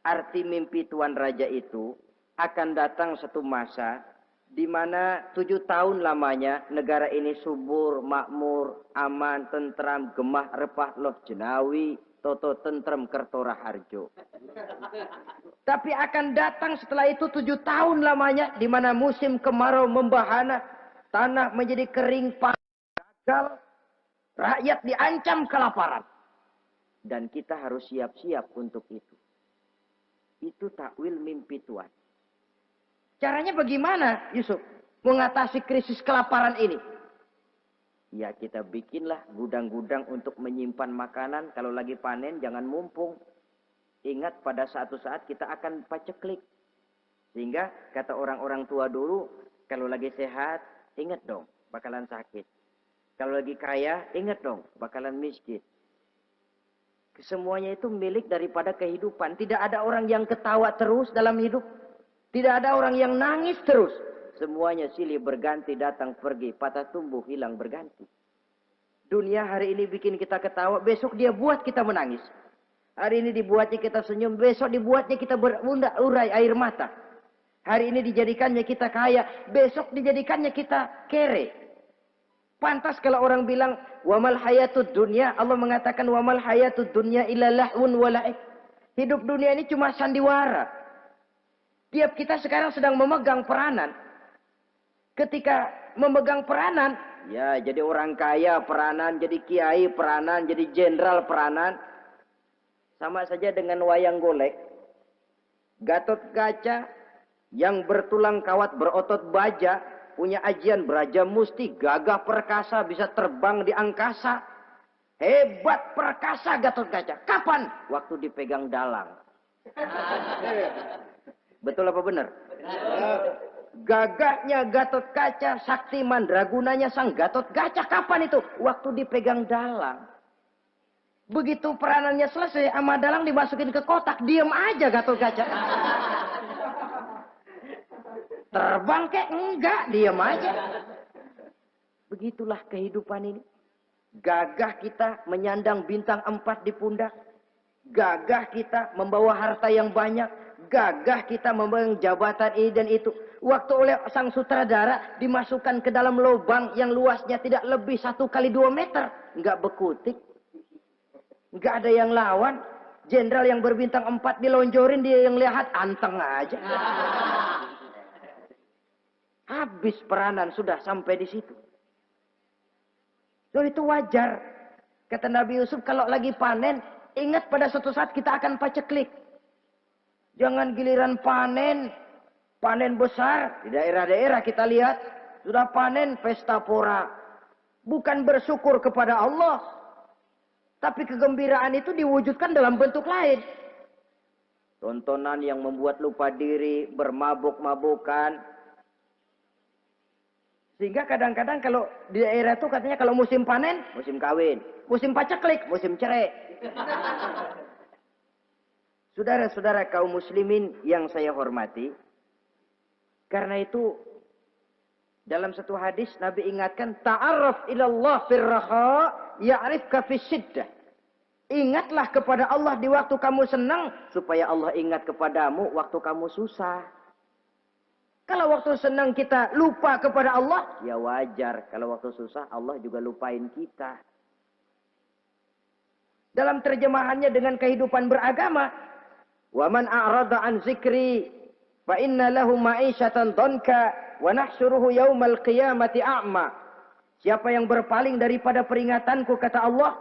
arti mimpi Tuan Raja itu akan datang satu masa di mana 7 tahun lamanya negara ini subur, makmur, aman, tentram, gemah, repah, loh jenawi, toto tentrem, kertora harjo. Tapi akan datang setelah itu 7 tahun lamanya di mana musim kemarau membahana, tanah menjadi kering, gagal, rakyat diancam kelaparan. Dan kita harus siap-siap untuk itu. Itu takwil mimpi Tuhan. Caranya bagaimana Yusuf mengatasi krisis kelaparan ini? Ya kita bikinlah gudang-gudang untuk menyimpan makanan. Kalau lagi panen jangan mumpung. Ingat pada suatu saat kita akan paceklik. Sehingga kata orang-orang tua dulu, kalau lagi sehat ingat dong bakalan sakit. Kalau lagi kaya ingat dong bakalan miskin. Semuanya itu milik daripada kehidupan. Tidak ada orang yang ketawa terus dalam hidup. Tidak ada orang yang nangis terus. Semuanya silih berganti, datang pergi, patah tumbuh, hilang berganti. Dunia hari ini bikin kita ketawa, besok dia buat kita menangis. Hari ini dibuatnya kita senyum, besok dibuatnya kita berurai urai air mata. Hari ini dijadikannya kita kaya, besok dijadikannya kita kere. Pantas kalau orang bilang, wamal hayatud dunya, Allah mengatakan wamal hayatud dunya illa lahun wala'ib. Hidup dunia ini cuma sandiwara. Tiap kita sekarang sedang memegang peranan. Ketika memegang peranan, ya jadi orang kaya peranan, jadi kiai peranan, jadi jenderal peranan. Sama saja dengan wayang golek. Gatot Kaca yang bertulang kawat berotot baja, punya ajian beraja musti, gagah perkasa, bisa terbang di angkasa. Hebat, perkasa Gatot Kaca. Kapan? Waktu dipegang dalang. Betul apa benar? Gagahnya Gatot Kaca, sakti mandragunanya sang Gatot Kaca. Kapan itu? Waktu dipegang dalang. Begitu peranannya selesai, sama dalang dimasukin ke kotak, diem aja Gatot Kaca. Terbang kek? Enggak, diem aja. Begitulah kehidupan ini. Gagah kita menyandang bintang 4 di pundak. Gagah kita membawa harta yang banyak. Gagah kita membawa jabatan ini dan itu. Waktu oleh sang sutradara dimasukkan ke dalam lubang yang luasnya tidak lebih 1 kali 2 meter. Enggak bekutik. Enggak ada yang lawan. Jenderal yang berbintang 4 dilonjorin, dia yang lihat anteng aja. Habis peranan sudah sampai di situ. So, itu wajar. Kata Nabi Yusuf, kalau lagi panen, ingat pada suatu saat kita akan paceklik. Jangan giliran panen, panen besar. Di daerah-daerah kita lihat, sudah panen pesta pora. Bukan bersyukur kepada Allah. Tapi kegembiraan itu diwujudkan dalam bentuk lain. Tontonan yang membuat lupa diri, bermabuk-mabukan. Sehingga kadang-kadang kalau di daerah itu katanya kalau musim panen, musim kawin. Musim paceklik, musim cerai. Saudara-saudara kaum muslimin yang saya hormati. Karena itu, dalam satu hadis Nabi ingatkan, ta'arraf ilallah firraha ya'rifka fisyiddah. Ingatlah kepada Allah di waktu kamu senang, supaya Allah ingat kepadamu waktu kamu susah. Kalau waktu senang kita lupa kepada Allah, ya wajar. Kalau waktu susah, Allah juga lupain kita. Dalam terjemahannya dengan kehidupan beragama, وَمَنْ أَعْرَضَ عَنْ ذِكْرِي فَإِنَّ لَهُ مَعِيشَةً ضَنْكَ وَنَحْشُرُهُ يَوْمَ الْقِيَامَةِ أَعْمَى. Siapa yang berpaling daripada peringatanku, kata Allah,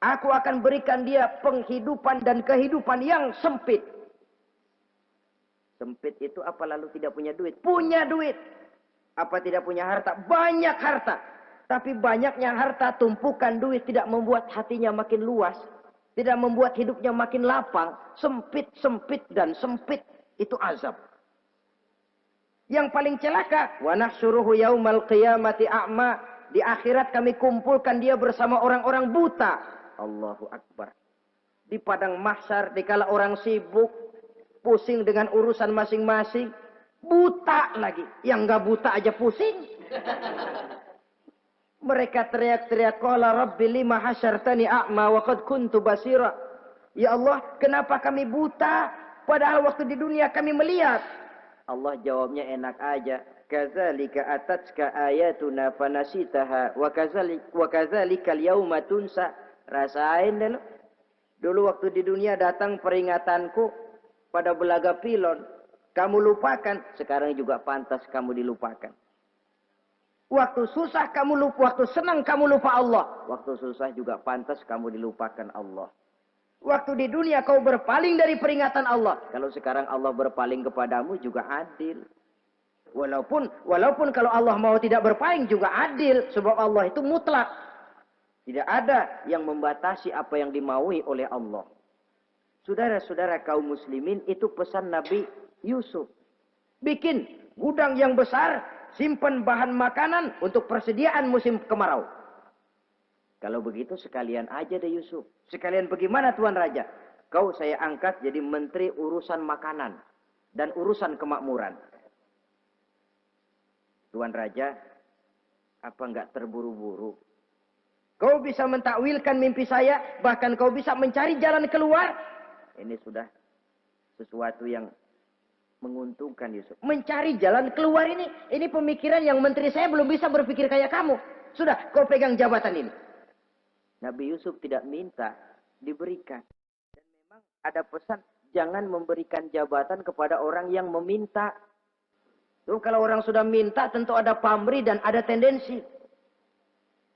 aku akan berikan dia penghidupan dan kehidupan yang sempit. Sempit itu apa lalu tidak punya duit? Punya duit. Apa tidak punya harta? Banyak harta. Tapi banyaknya harta, tumpukan duit tidak membuat hatinya makin luas. Tidak membuat hidupnya makin lapang. Sempit, sempit, dan sempit. Itu azab. Yang paling celaka. Wa nahsyuruhu yaumal qiyamati a'ma. Di akhirat kami kumpulkan dia bersama orang-orang buta. Allahu Akbar. Di padang mahsyar, dikala orang sibuk, pusing dengan urusan masing-masing. Buta lagi. Yang enggak buta aja pusing. Mereka teriak-teriak. Qala rabbi lima hasyartani a'ma wa qad kuntu basira. Ya Allah, kenapa kami buta? Padahal waktu di dunia kami melihat. Allah jawabnya enak aja. Kadzalika atatska ayatuna fanasitaha wa kadzalika al-yauma tunsa. Rasain dulu. Dulu waktu di dunia datang peringatanku pada belaga pilon, kamu lupakan, sekarang juga pantas kamu dilupakan. Waktu susah kamu lupa, waktu senang kamu lupa Allah. Waktu susah juga pantas kamu dilupakan Allah. Waktu di dunia kau berpaling dari peringatan Allah. Kalau sekarang Allah berpaling kepadamu juga adil. Walaupun kalau Allah mau tidak berpaling juga adil. Sebab Allah itu mutlak. Tidak ada yang membatasi apa yang dimaui oleh Allah. Saudara-saudara kaum muslimin, itu pesan Nabi Yusuf. Bikin gudang yang besar, simpan bahan makanan untuk persediaan musim kemarau. Kalau begitu sekalian aja deh Yusuf. Sekalian bagaimana Tuan Raja? Kau saya angkat jadi menteri urusan makanan dan urusan kemakmuran. Tuan Raja, apa enggak terburu-buru? Kau bisa mentakwilkan mimpi saya, bahkan kau bisa mencari jalan keluar. Ini sudah sesuatu yang menguntungkan Yusuf. Mencari jalan keluar ini pemikiran yang menteri saya belum bisa berpikir kayak kamu. Sudah, kau pegang jabatan ini. Nabi Yusuf tidak minta, diberikan. Dan memang ada pesan, jangan memberikan jabatan kepada orang yang meminta. Tuh, kalau orang sudah minta tentu ada pamrih dan ada tendensi.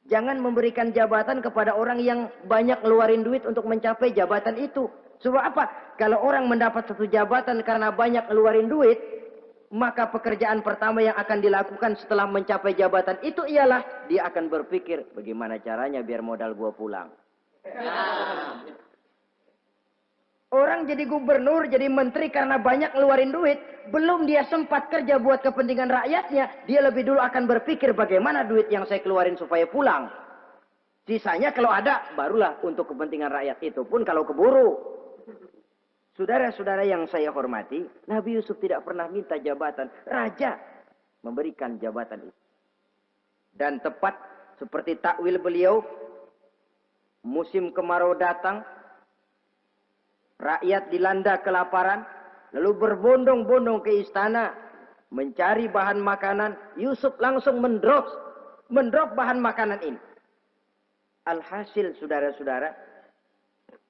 Jangan memberikan jabatan kepada orang yang banyak ngeluarin duit untuk mencapai jabatan itu. Sebab apa? Kalau orang mendapat satu jabatan karena banyak ngeluarin duit, maka pekerjaan pertama yang akan dilakukan setelah mencapai jabatan itu ialah dia akan berpikir, bagaimana caranya biar modal gua pulang. Orang jadi gubernur, jadi menteri karena banyak ngeluarin duit. Belum dia sempat kerja buat kepentingan rakyatnya. Dia lebih dulu akan berpikir bagaimana duit yang saya keluarin supaya pulang. Sisanya kalau ada, barulah untuk kepentingan rakyat. Itu pun kalau keburu. Saudara-saudara yang saya hormati, Nabi Yusuf tidak pernah minta jabatan. Raja memberikan jabatan itu. Dan tepat seperti takwil beliau, musim kemarau datang, rakyat dilanda kelaparan, lalu berbondong-bondong ke istana mencari bahan makanan. Yusuf langsung mendrop bahan makanan ini. Alhasil saudara-saudara,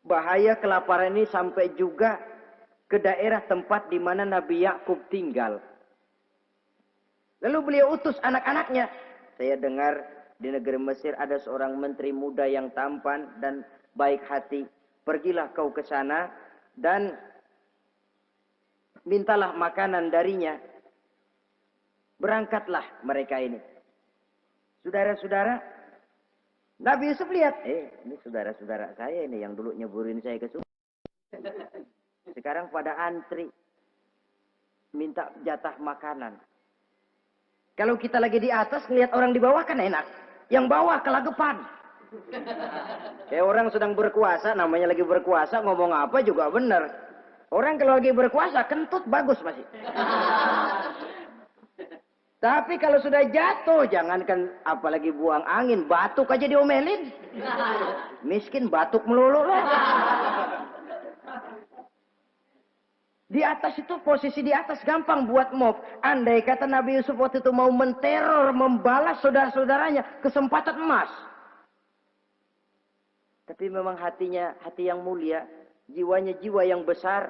bahaya kelaparan ini sampai juga ke daerah tempat di mana Nabi Yakub tinggal. Lalu beliau utus anak-anaknya. Saya dengar di negeri Mesir ada seorang menteri muda yang tampan dan baik hati. Pergilah kau ke sana dan mintalah makanan darinya. Berangkatlah mereka ini. Saudara-saudara, Nabi Yusuf lihat, ini saudara-saudara saya ini yang dulu nyeburin saya ke sungai. Sekarang pada antri minta jatah makanan. Kalau kita lagi di atas ngelihat orang di bawah kan enak. Yang bawah kelagapan. Kayak orang sedang berkuasa, namanya lagi berkuasa, ngomong apa juga benar. Orang kalau lagi berkuasa, kentut bagus masih. Tapi kalau sudah jatuh, jangankan apalagi buang angin, batuk aja diomelin. Miskin batuk melulu lah. Di atas itu, posisi di atas gampang buat mob. Andai kata Nabi Yusuf waktu itu mau menteror, membalas saudara-saudaranya, kesempatan emas. Tapi memang hatinya, hati yang mulia, jiwanya jiwa yang besar.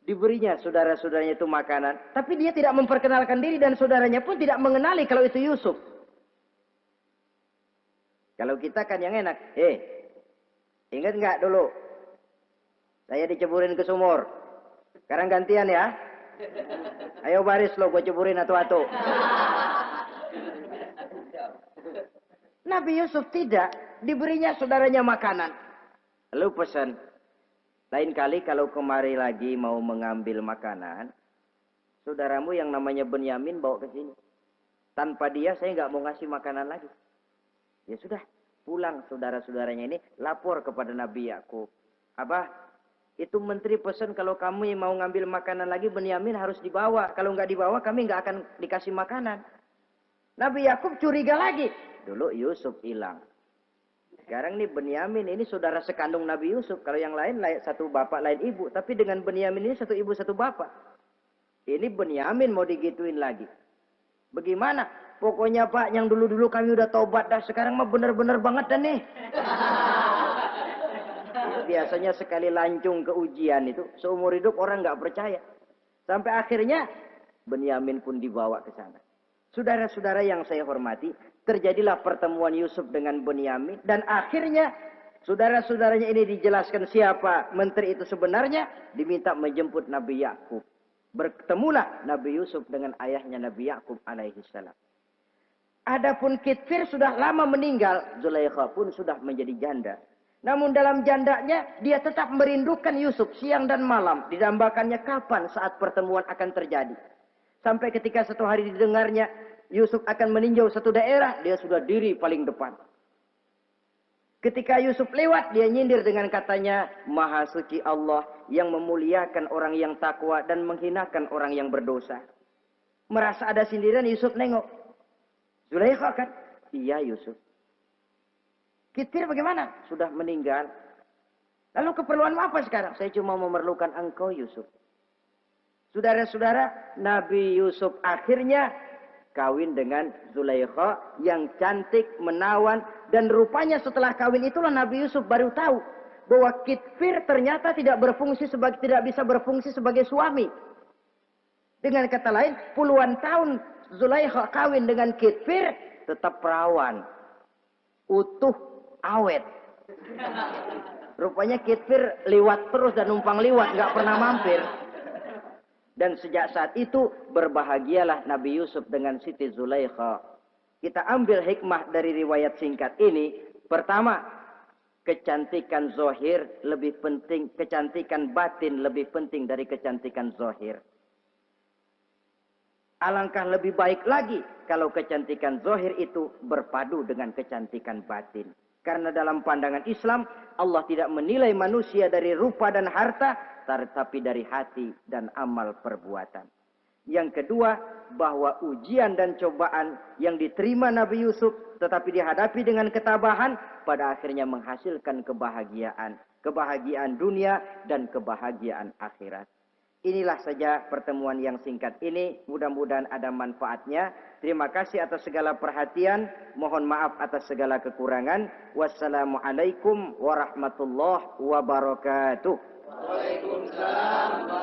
Diberinya saudara-saudaranya itu makanan. Tapi dia tidak memperkenalkan diri dan saudaranya pun tidak mengenali kalau itu Yusuf. Kalau kita kan yang enak. Ingat nggak dulu? Saya diceburin ke sumur. Sekarang gantian ya. Ayo baris lo, gue ceburin atu-atu. Nabi Yusuf tidak. Diberinya saudaranya makanan. Lalu pesan. Lain kali kalau kemari lagi mau mengambil makanan. Saudaramu yang namanya Benyamin bawa ke sini. Tanpa dia saya nggak mau ngasih makanan lagi. Ya sudah. Pulang saudara-saudaranya ini. Lapor kepada Nabi Yakub. Abah. Itu menteri pesan kalau kamu mau ngambil makanan lagi Benyamin harus dibawa. Kalau nggak dibawa kami nggak akan dikasih makanan. Nabi Yakub curiga lagi. Dulu Yusuf hilang. Sekarang nih Benyamin ini saudara sekandung Nabi Yusuf. Kalau yang lain satu bapak lain ibu. Tapi dengan Benyamin ini satu ibu satu bapak. Ini Benyamin mau digituin lagi. Bagaimana? Pokoknya Pak yang dulu-dulu kami udah tobat dah. Sekarang mah bener-bener banget dah nih. Biasanya sekali lancung ke ujian itu, seumur hidup orang nggak percaya. Sampai akhirnya, Benyamin pun dibawa ke sana. Saudara-saudara yang saya hormati, terjadilah pertemuan Yusuf dengan Benyamin. Dan akhirnya, saudara-saudaranya ini dijelaskan siapa menteri itu sebenarnya, diminta menjemput Nabi Yakub. Bertemulah Nabi Yusuf dengan ayahnya Nabi Yakub alaihissalam. Adapun Kitfir sudah lama meninggal, Zulaikha pun sudah menjadi janda. Namun dalam jandanya, dia tetap merindukan Yusuf siang dan malam. Didambakannya kapan saat pertemuan akan terjadi. Sampai ketika satu hari didengarnya, Yusuf akan meninjau satu daerah, dia sudah diri paling depan. Ketika Yusuf lewat, dia nyindir dengan katanya, Maha suci Allah yang memuliakan orang yang takwa dan menghinakan orang yang berdosa. Merasa ada sindiran, Yusuf nengok. Zulaikha kan? Iya Yusuf. Kitfir bagaimana? Sudah meninggal. Lalu keperluanmu apa sekarang? Saya cuma memerlukan engkau Yusuf. Saudara-saudara, Nabi Yusuf akhirnya kawin dengan Zulaikha yang cantik, menawan. Dan rupanya setelah kawin itulah Nabi Yusuf baru tahu bahwa Kitfir ternyata tidak bisa berfungsi sebagai suami. Dengan kata lain, puluhan tahun Zulaikha kawin dengan Kitfir tetap perawan. Utuh. Awet. Rupanya Kitfir liwat terus dan numpang liwat, nggak pernah mampir. Dan sejak saat itu berbahagialah Nabi Yusuf dengan Siti Zulaikha. Kita ambil hikmah dari riwayat singkat ini, Pertama, kecantikan zohir lebih penting, kecantikan batin lebih penting dari kecantikan zohir. Alangkah lebih baik lagi kalau kecantikan zohir itu berpadu dengan kecantikan batin. Karena dalam pandangan Islam, Allah tidak menilai manusia dari rupa dan harta, tetapi dari hati dan amal perbuatan. Yang kedua, bahwa ujian dan cobaan yang diterima Nabi Yusuf tetapi dihadapi dengan ketabahan, pada akhirnya menghasilkan kebahagiaan. Kebahagiaan dunia dan kebahagiaan akhirat. Inilah saja pertemuan yang singkat ini. Mudah-mudahan ada manfaatnya. Terima kasih atas segala perhatian. Mohon maaf atas segala kekurangan. Wassalamualaikum warahmatullahi wabarakatuh. Waalaikumsalam.